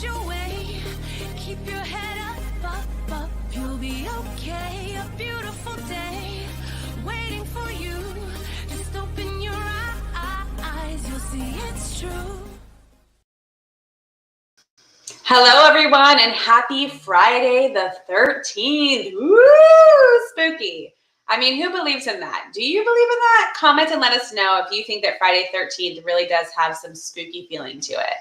your way. Keep your head up. You'll be okay. A beautiful day waiting for you. Just open your eyes. You'll see it's true. Hello, everyone, and happy Friday the 13th. Woo! Spooky. I mean, who believes in that? Do you believe in that? Comment and let us know if you think that Friday 13th really does have some spooky feeling to it.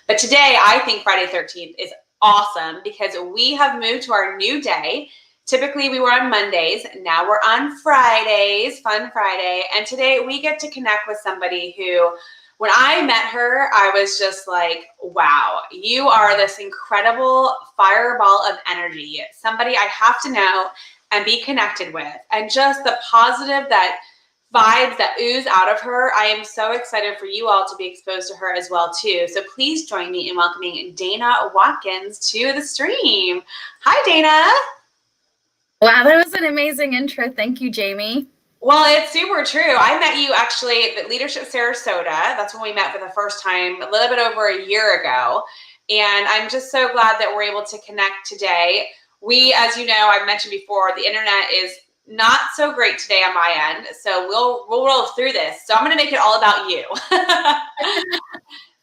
But today, I think Friday 13th is awesome because we have moved to our new day. Typically, we were on Mondays. Now we're on Fridays, Fun Friday. And today, we get to connect with somebody who, when I met her, I was just like, wow, you are this incredible fireball of energy, somebody I have to know and be connected with, and just the positive vibes that ooze out of her. I am so excited for you all to be exposed to her as well too. So please join me in welcoming Dana Watkins to the stream. Hi, Dana. Wow, that was an amazing intro. Thank you, Jamie. Well, it's super true. I met you actually at Leadership Sarasota. That's when we met for the first time a little bit over a year ago. And I'm just so glad that we're able to connect today. We, as you know, I've mentioned before, the internet is not so great today on my end. So we'll roll through this. So I'm going to make it all about you.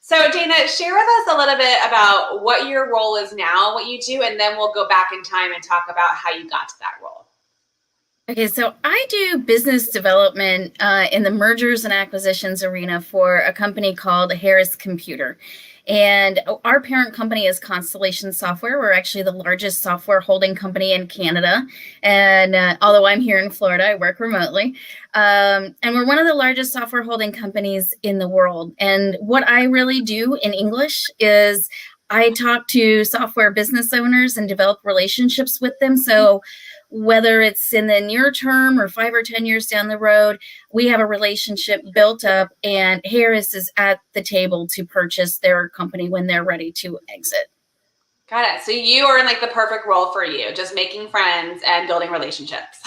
So Dana, share with us a little bit about what your role is now, what you do, and then we'll go back in time and talk about how you got to that role. Okay, so I do business development in the mergers and acquisitions arena for a company called Harris Computer. And our parent company is Constellation Software. We're actually the largest software holding company in Canada. And although I'm here in Florida, I work remotely. And we're one of the largest software holding companies in the world. And what I really do in English is I talk to software business owners and develop relationships with them. So whether it's in the near term or 5 or 10 years down the road, we have a relationship built up, and Harris is at the table to purchase their company when they're ready to exit. Got it. So you are in like the perfect role for you, just making friends and building relationships.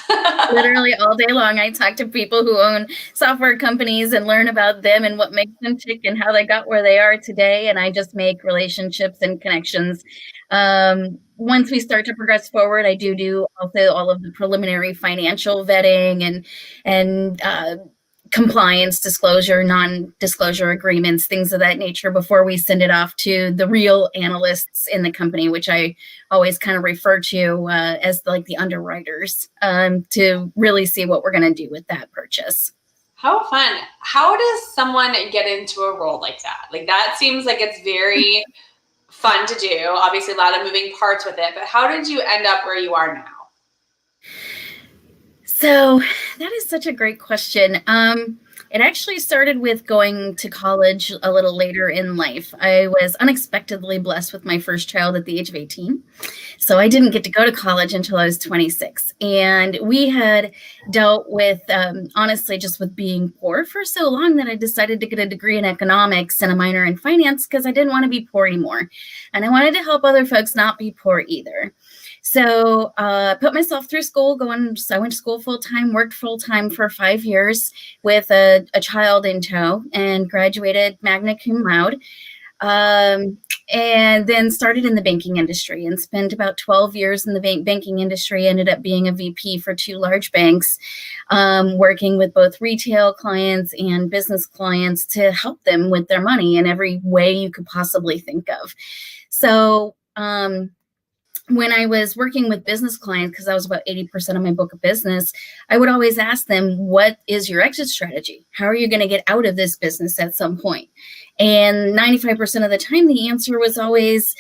Literally all day long, I talk to people who own software companies and learn about them and what makes them tick and how they got where they are today. And I just make relationships and connections. Once we start to progress forward, I do also all of the preliminary financial vetting and compliance, disclosure, non-disclosure agreements, things of that nature before we send it off to the real analysts in the company, which I always kind of refer to as like the underwriters, to really see what we're going to do with that purchase. How fun. How does someone get into a role like that? Like that seems like it's very fun to do. Obviously a lot of moving parts with it, but how did you end up where you are now? So that is such a great question. It actually started with going to college a little later in life. I was unexpectedly blessed with my first child at the age of 18. So I didn't get to go to college until I was 26. And we had dealt with, honestly, just with being poor for so long that I decided to get a degree in economics and a minor in finance because I didn't want to be poor anymore. And I wanted to help other folks not be poor either. So put myself through school, I went to school full-time, worked full-time for 5 years with a child in tow, and graduated magna cum laude. And then started in the banking industry and spent about 12 years in the banking industry, ended up being a VP for 2 large banks, working with both retail clients and business clients to help them with their money in every way you could possibly think of. So when I was working with business clients, because that was about 80% of my book of business, I would always ask them, what is your exit strategy? How are you going to get out of this business at some point? And 95% of the time, the answer was always,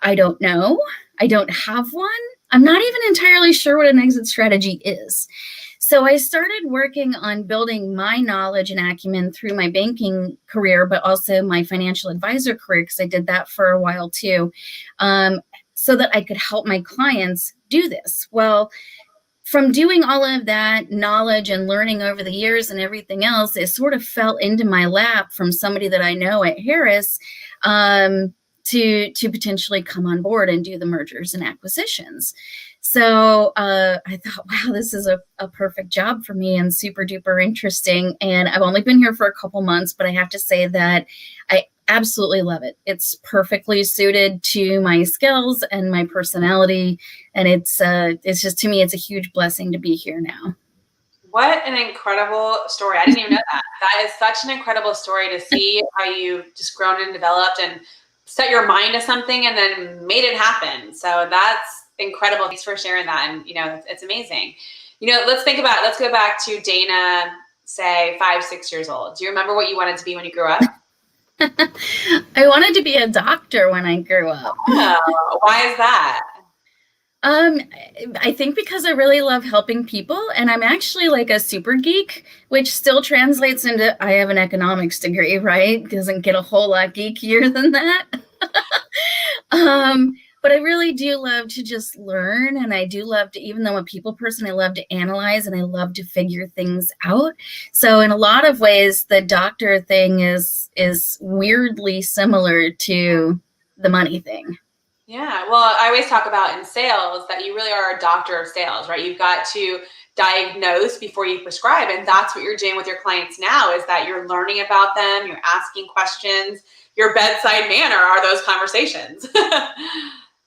I don't know. I don't have one. I'm not even entirely sure what an exit strategy is. So I started working on building my knowledge and acumen through my banking career, but also my financial advisor career, because I did that for a while too. So that I could help my clients do this. Well, from doing all of that knowledge and learning over the years and everything else, it sort of fell into my lap from somebody that I know at Harris to potentially come on board and do the mergers and acquisitions. So I thought, wow, this is a perfect job for me and super duper interesting. And I've only been here for a couple months, but I have to say that absolutely love it. It's perfectly suited to my skills and my personality. And it's just, to me, it's a huge blessing to be here now. What an incredible story. I didn't even know that. That is such an incredible story to see how you just grown and developed and set your mind to something and then made it happen. So that's incredible. Thanks for sharing that. And, it's amazing. Let's go back to Dana, say 5, 6 years old. Do you remember what you wanted to be when you grew up? I wanted to be a doctor when I grew up. Oh, why is that? I think because I really love helping people, and I'm actually like a super geek, which still translates into I have an economics degree, right? Doesn't get a whole lot geekier than that. But I really do love to just learn, and I do love to, even though I'm a people person, I love to analyze and I love to figure things out. So in a lot of ways, the doctor thing is weirdly similar to the money thing. Yeah, well, I always talk about in sales that you really are a doctor of sales, right? You've got to diagnose before you prescribe. And that's what you're doing with your clients now, is that you're learning about them, you're asking questions. Your bedside manner are those conversations.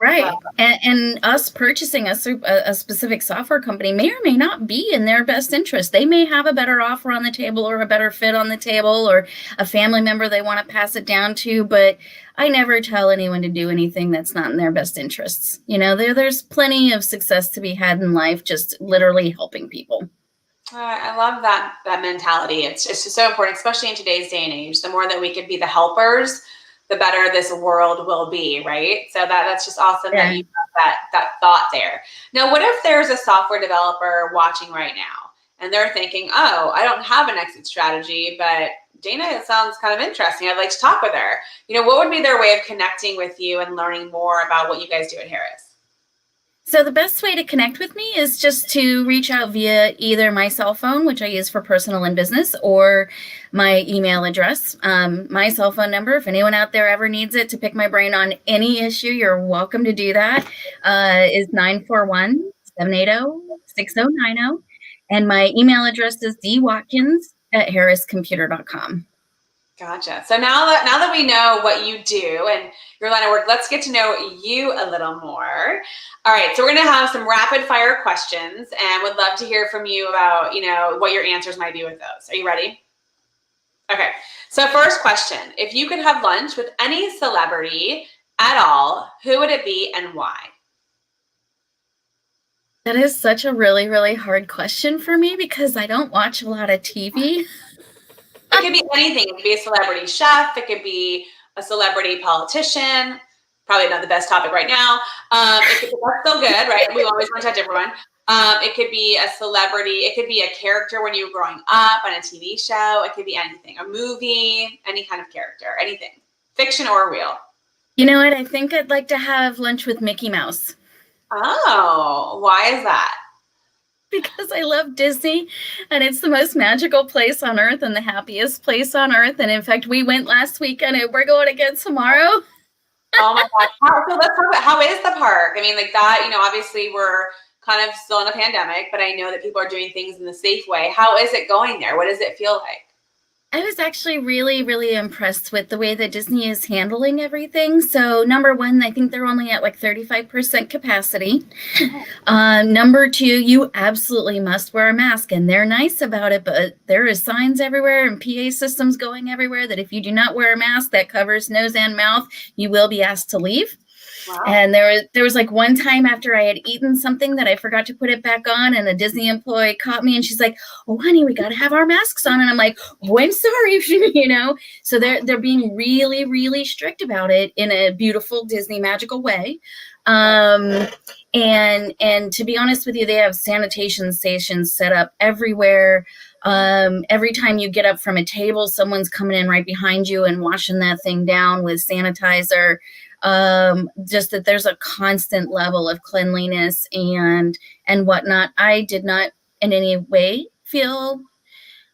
Right. And us purchasing a specific software company may or may not be in their best interest. They may have a better offer on the table or a better fit on the table or a family member they want to pass it down to. But I never tell anyone to do anything that's not in their best interests. There's plenty of success to be had in life, just literally helping people. I love that mentality. It's just so important, especially in today's day and age. The more that we could be the helpers, the better this world will be, right? So that's just awesome that you have that thought there. Now, what if there's a software developer watching right now and they're thinking, oh, I don't have an exit strategy, but Dana, it sounds kind of interesting. I'd like to talk with her. What would be their way of connecting with you and learning more about what you guys do at Harris? So the best way to connect with me is just to reach out via either my cell phone, which I use for personal and business, or my email address. My cell phone number, if anyone out there ever needs it to pick my brain on any issue, you're welcome to do that, is 941-780-6090. And my email address is dwatkins@harriscomputer.com. Gotcha. So now that we know what you do and your line of work, let's get to know you a little more. All right. So we're going to have some rapid fire questions and would love to hear from you about, what your answers might be with those. Are you ready? Okay. So first question, if you could have lunch with any celebrity at all, who would it be and why? That is such a really, really hard question for me because I don't watch a lot of TV. It could be anything. It could be a celebrity chef. It could be a celebrity politician. Probably not the best topic right now. It could be, that's still good, right? We always want to touch everyone. It could be a celebrity. It could be a character when you were growing up on a TV show. It could be anything, a movie, any kind of character, anything, fiction or real. You know what? I think I'd like to have lunch with Mickey Mouse. Oh, why is that? Because I love Disney and it's the most magical place on earth and the happiest place on earth. And in fact, we went last weekend and we're going again tomorrow. Oh my gosh. So let's talk about, how is the park? I mean, like that, obviously we're kind of still in a pandemic, but I know that people are doing things in the safe way. How is it going there? What does it feel like? I was actually really, really impressed with the way that Disney is handling everything. So number one, I think they're only at like 35% capacity. Number two, you absolutely must wear a mask, and they're nice about it, but there is signs everywhere and PA systems going everywhere that if you do not wear a mask that covers nose and mouth, you will be asked to leave. Wow. And there was like one time after I had eaten something that I forgot to put it back on, and a Disney employee caught me and she's like, "Oh, honey, we got to have our masks on." And I'm like, "Oh, I'm sorry," So they're being really, really strict about it in a beautiful Disney magical way. And to be honest with you, they have sanitation stations set up everywhere. Every time you get up from a table, someone's coming in right behind you and washing that thing down with sanitizer. Just that there's a constant level of cleanliness and whatnot. I did not in any way feel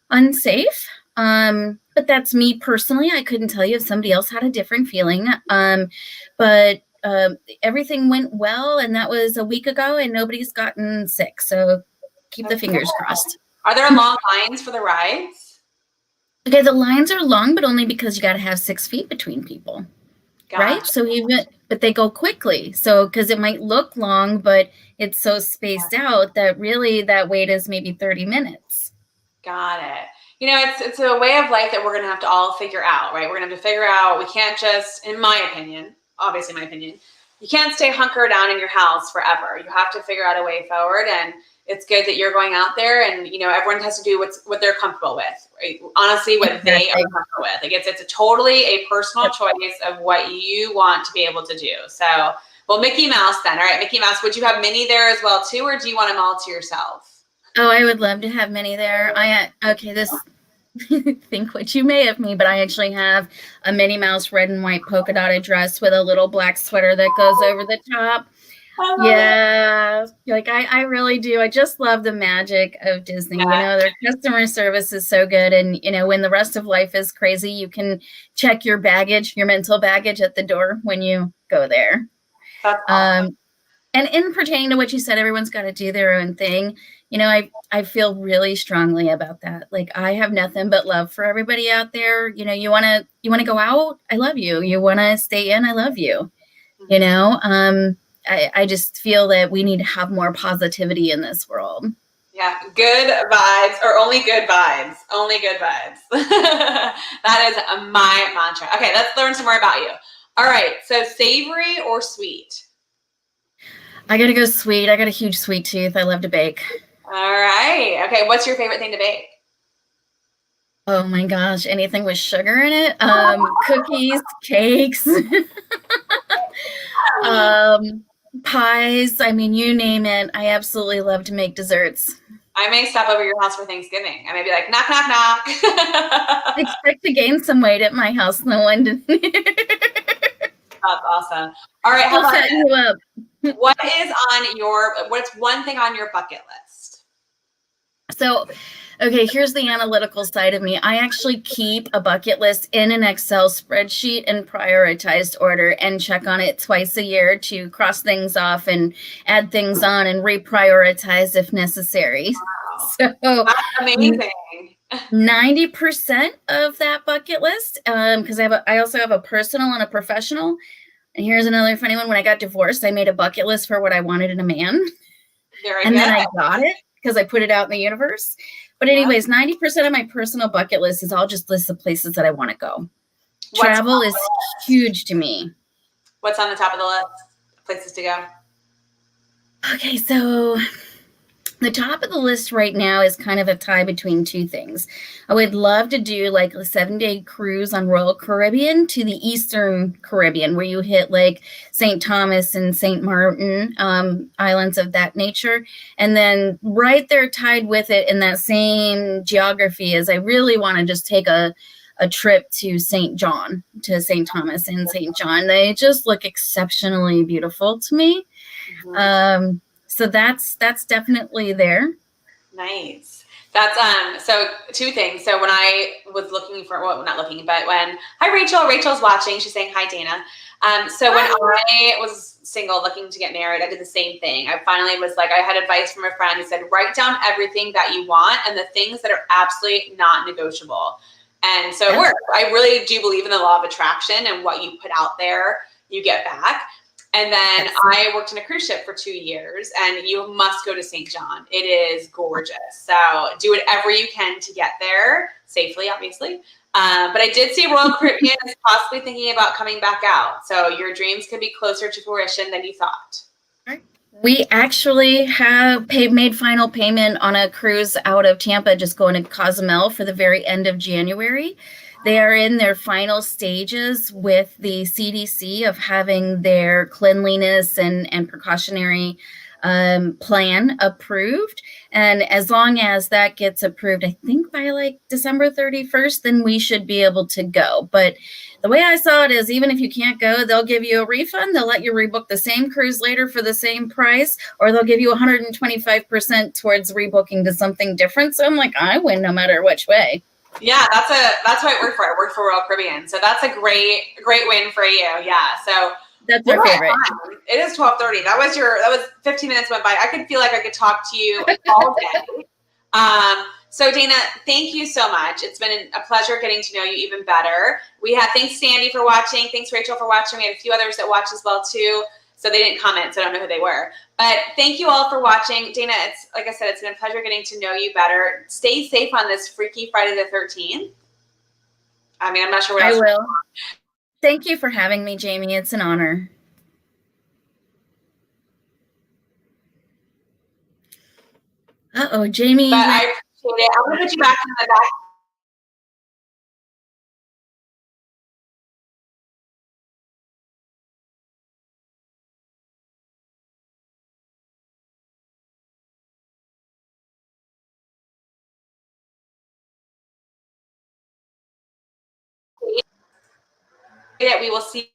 unsafe. But that's me personally. I couldn't tell you if somebody else had a different feeling. But everything went well, and that was a week ago, and nobody's gotten sick. So keep the fingers crossed. Are there long lines for the rides? Okay, the lines are long, but only because you got to have 6 feet between people, right? Gotcha. So but they go quickly. So, because it might look long, but it's so spaced out that really that wait is maybe 30 minutes. Got it. It's a way of life that we're going to have to all figure out, right? We're going to have to figure out, we can't just, in my opinion, obviously my opinion, you can't stay hunkered down in your house forever. You have to figure out a way forward. And it's good that you're going out there and, everyone has to do what they're comfortable with, right? Honestly, what they are comfortable with. Like it's totally a personal choice of what you want to be able to do. So, well, Mickey Mouse then. All right, Mickey Mouse, would you have Minnie there as well too, or do you want them all to yourself? Oh, I would love to have Minnie there. This think what you may of me, but I actually have a Minnie Mouse red and white polka dotted dress with a little black sweater that goes over the top. Yeah, like I really do. I just love the magic of Disney. Their customer service is so good. And, when the rest of life is crazy, you can check your mental baggage at the door when you go there. That's awesome. And in pertaining to what you said, everyone's got to do their own thing. I feel really strongly about that. Like I have nothing but love for everybody out there. You want to go out? I love you. You want to stay in? I love you. I just feel that we need to have more positivity in this world. Yeah, good vibes, or only good vibes. Only good vibes. That is my mantra. Okay, let's learn some more about you. All right, so savory or sweet? I gotta go sweet. I got a huge sweet tooth. I love to bake. All right. Okay, what's your favorite thing to bake? Oh my gosh, anything with sugar in it. Cookies, cakes, pies. I mean, you name it. I absolutely love to make desserts. I may stop over your house for Thanksgiving. I may be like, knock, knock, knock. I expect to gain some weight at my house. No one did. That's awesome. All right, how about set you up? What's one thing on your bucket list? So, okay, here's the analytical side of me. I actually keep a bucket list in an Excel spreadsheet in prioritized order and check on it twice a year to cross things off and add things on and reprioritize if necessary. Wow. So that's amazing. 90% of that bucket list, because I also have a personal and a professional. And here's another funny one. When I got divorced, I made a bucket list for what I wanted in a man. Then I got it because I put it out in the universe. But anyways, 90% of my personal bucket list is all just lists of places that I want to go. Travel is huge to me. What's on the top of the list? Places to go. Okay, so the top of the list right now is kind of a tie between two things. I would love to do like a 7-day cruise on Royal Caribbean to the Eastern Caribbean, where you hit like St. Thomas and St. Martin, islands of that nature. And then right there tied with it in that same geography is I really want to just take a trip to St. John, to St. Thomas and St. John. They just look exceptionally beautiful to me. Mm-hmm. So that's definitely there. Nice. That's so two things. So when I was looking for, well, not looking, but hi Rachel's watching. She's saying hi, Dana. So when I was single looking to get married, I did the same thing. I finally was like, I had advice from a friend who said, write down everything that you want and the things that are absolutely not negotiable. And so it worked. I really do believe in the law of attraction, and what you put out there, you get back. And then I worked in a cruise ship for 2 years, and you must go to St. John. It is gorgeous. So do whatever you can to get there safely, obviously. But I did see Royal Caribbean is possibly thinking about coming back out. So your dreams could be closer to fruition than you thought. We actually have made final payment on a cruise out of Tampa, just going to Cozumel for the very end of January. They are in their final stages with the CDC of having their cleanliness and precautionary plan approved. And as long as that gets approved, I think by like December 31st, then we should be able to go. But the way I saw it is, even if you can't go, they'll give you a refund. They'll let you rebook the same cruise later for the same price, or they'll give you 125% towards rebooking to something different. So I'm like, I win no matter which way. Yeah, that's what I worked for. I worked for Royal Caribbean. So that's a great win for you. Yeah. So that's our favorite. It is 12:30. That was 15 minutes went by. I could feel like I could talk to you all day. So Dana, thank you so much. It's been a pleasure getting to know you even better. Thanks Sandy for watching. Thanks Rachel for watching. We had a few others that watched as well too. So they didn't comment, so I don't know who they were. But thank you all for watching. Dana, it's like I said, it's been a pleasure getting to know you better. Stay safe on this freaky Friday the 13th. I mean, I'm not sure what else. I will. Thank you for having me, Jamie. It's an honor. Uh-oh, Jamie. But I appreciate it. I'm going to put you back in the back. We will see